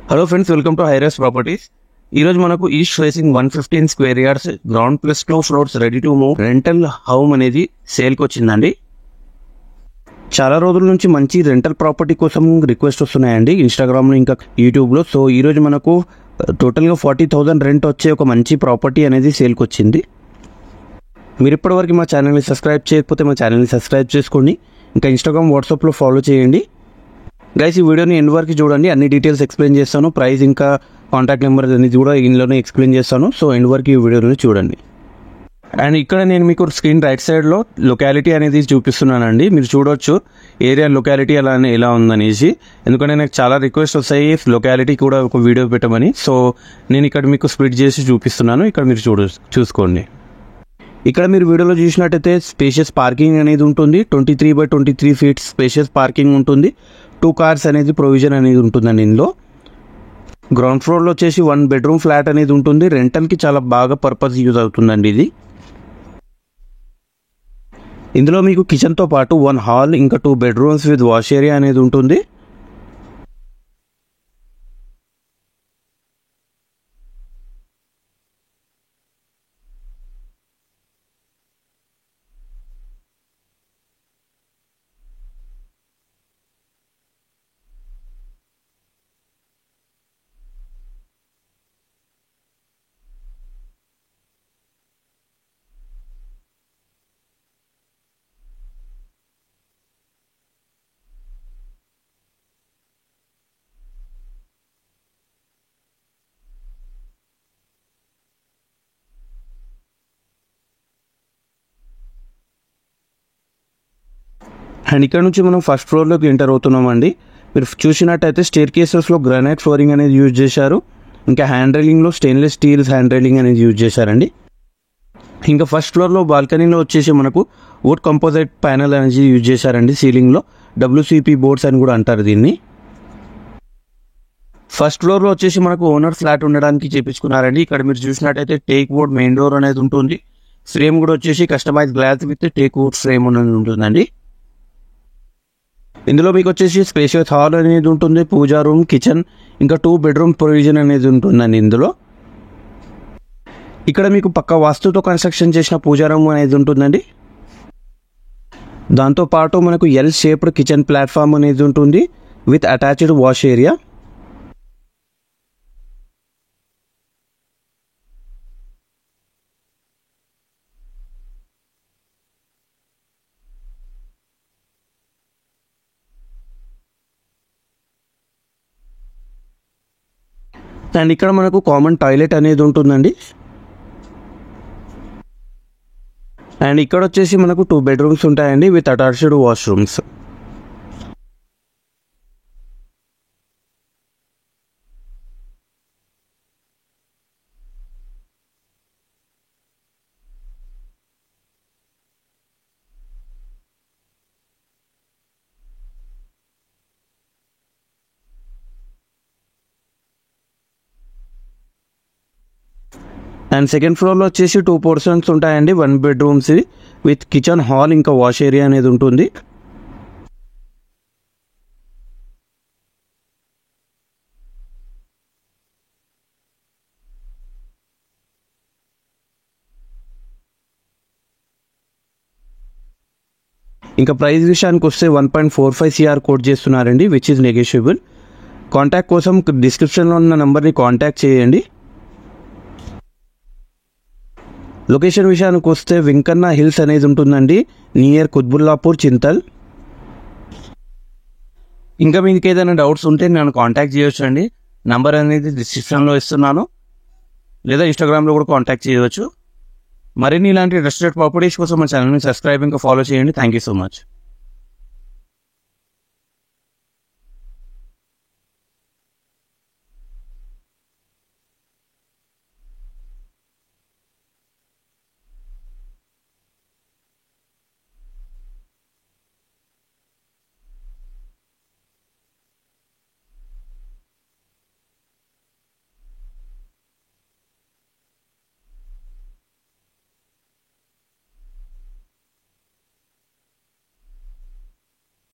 Hello friends, welcome to Hyras properties. ఈరోజు మనకు east facing 115 square yards ground plus 2 floors ready to move rental home అనేది సేల్కి వచ్చిందండి. చాలా రోజుల నుంచి మంచి రెంటల్ ప్రాపర్టీ కోసం రిక్వెస్ట్ వస్తున్నాయండి ఇన్స్టాగ్రామ్లో ఇంకా యూట్యూబ్లో. సో ఈరోజు మనకు టోటల్గా 40,000 రెంట్ వచ్చే ఒక మంచి ప్రాపర్టీ అనేది సేల్కి వచ్చింది. మీరు ఇప్పటివరకు మా ఛానల్ని సబ్స్క్రైబ్ చేయకపోతే మా ఛానల్ని సబ్స్క్రైబ్ చేసుకోండి. ఇంకా ఇన్స్టాగ్రామ్, వాట్సాప్లో ఫాలో చేయండి. గైస్, ఈ వీడియోని ఎండ్ వరకు చూడండి, అన్ని డీటెయిల్స్ ఎక్స్ప్లెయిన్ చేస్తాను. ప్రైస్ ఇంకా కాంటాక్ట్ నెంబర్ అనేది కూడా ఇందులోనే ఎక్స్ప్లెయిన్ చేస్తాను. సో ఎండ్ వరకు ఈ వీడియోని చూడండి. అండ్ ఇక్కడ నేను మీకు స్క్రీన్ రైట్ సైడ్లో లొకాలిటీ అనేది చూపిస్తున్నానండి. మీరు చూడవచ్చు ఏరియా లొకాలిటీ ఎలా ఉందనేసి. ఎందుకంటే నాకు చాలా రిక్వెస్ట్ వస్తాయి లొకాలిటీ కూడా ఒక వీడియో పెట్టమని. సో నేను ఇక్కడ మీకు స్ప్లిట్ చేసి చూపిస్తున్నాను. ఇక్కడ మీరు చూసుకోండి. ఇక్కడ మీరు వీడియోలో చూసినట్టయితే స్పేషియస్ పార్కింగ్ అనేది ఉంటుంది. 23x23 ఫీట్ స్పేషియస్ పార్కింగ్ ఉంటుంది. 2 కార్స్ అనేది ప్రొవిజన్ అనేది ఉంటుందండి. ఇందులో గ్రౌండ్ ఫ్లోర్లో వచ్చేసి 1 బెడ్రూమ్ ఫ్లాట్ అనేది ఉంటుంది. రెంటల్కి చాలా బాగా పర్పస్ యూజ్ అవుతుందండి ఇది. ఇందులో మీకు కిచెన్తో పాటు 1 హాల్ ఇంకా 2 బెడ్రూమ్స్ విత్ వాష్ ఏరియా అనేది ఉంటుంది. అండ్ ఇక్కడ నుంచి మనం ఫస్ట్ ఫ్లోర్లోకి ఎంటర్ అవుతున్నామండి. మీరు చూసినట్టయితే స్టేర్ కేసెస్లో గ్రానైట్ ఫ్లోరింగ్ అనేది యూజ్ చేశారు. ఇంకా హ్యాండ్ రైలింగ్లో స్టెయిన్లెస్ స్టీల్ హ్యాండ్ రైలింగ్ అనేది యూజ్ చేశారండి. ఇంకా ఫస్ట్ ఫ్లోర్లో బాల్కనీలో వచ్చేసి మనకు వుడ్ కంపోజిట్ ప్యానెల్ అనేది యూజ్ చేశారండి. సీలింగ్లో WCP బోర్డ్స్ అని కూడా అంటారు దీన్ని. ఫస్ట్ ఫ్లోర్లో వచ్చేసి మనకు ఓనర్ ఫ్లాట్ ఉండడానికి చేపించుకున్నారండి. ఇక్కడ మీరు చూసినట్టయితే టేక్ వుడ్ మెయిన్ డోర్ అనేది ఉంటుంది. ఫ్రేమ్ కూడా వచ్చేసి customise glass with teak wood frame అనేది ఉంటుందండి. ఇందులో మీకు వచ్చేసి స్పేషియస్ హాల్ అనేది ఉంటుంది, పూజా రూమ్, కిచెన్ ఇంకా 2 బెడ్రూమ్ ప్రొవిజన్ అనేది ఉంటుందండి ఇందులో. ఇక్కడ మీకు పక్క వాస్తుతో కన్స్ట్రక్షన్ చేసిన పూజా రూమ్ అనేది ఉంటుందండి. దాంతోపాటు మనకు L షేప్డ్ కిచెన్ ప్లాట్ఫామ్ అనేది ఉంటుంది with attached wash area. And ఇక్కడ మనకు కామన్ టాయిలెట్ అనేది ఉంటుందండి. అండ్ ఇక్కడ వచ్చేసి మనకు 2 బెడ్రూమ్స్ ఉంటాయండి with attached washrooms. And second ఫ్లోర్లో వచ్చేసి 2 పోర్షన్స్ ఉంటాయండి, 1 బెడ్రూమ్స్ విత్ కిచెన్ హాల్ ఇంకా వాష్ ఏరియా అనేది ఉంటుంది. ఇంకా ప్రైస్ విషయానికి వస్తే 1.45 CR కోట్ చేస్తున్నారండి, విచ్ ఈజ్ నెగోషియబుల్. కాంటాక్ట్ కోసం డిస్క్రిప్షన్లో ఉన్న నెంబర్ని కాంటాక్ట్ చేయండి. లొకేషన్ విషయానికి వస్తే వెంకన్న హిల్స్ అనేది ఉంటుందండి, నియర్ కుత్బుల్లాపూర్, చింతల్. ఇంకా మీకు ఏదైనా డౌట్స్ ఉంటే నన్ను కాంటాక్ట్ చేయొచ్చు అండి. నంబర్ అనేది డిస్క్రిప్షన్లో ఇస్తున్నాను, లేదా ఇన్స్టాగ్రామ్లో కూడా కాంటాక్ట్ చేయవచ్చు. మరిన్ని ఇలాంటి రెస్టారెంట్ ప్రాపర్టీస్ కోసం మా ఛానల్ని సబ్స్క్రైబ్ ఇంకా ఫాలో చేయండి. Thank you so much.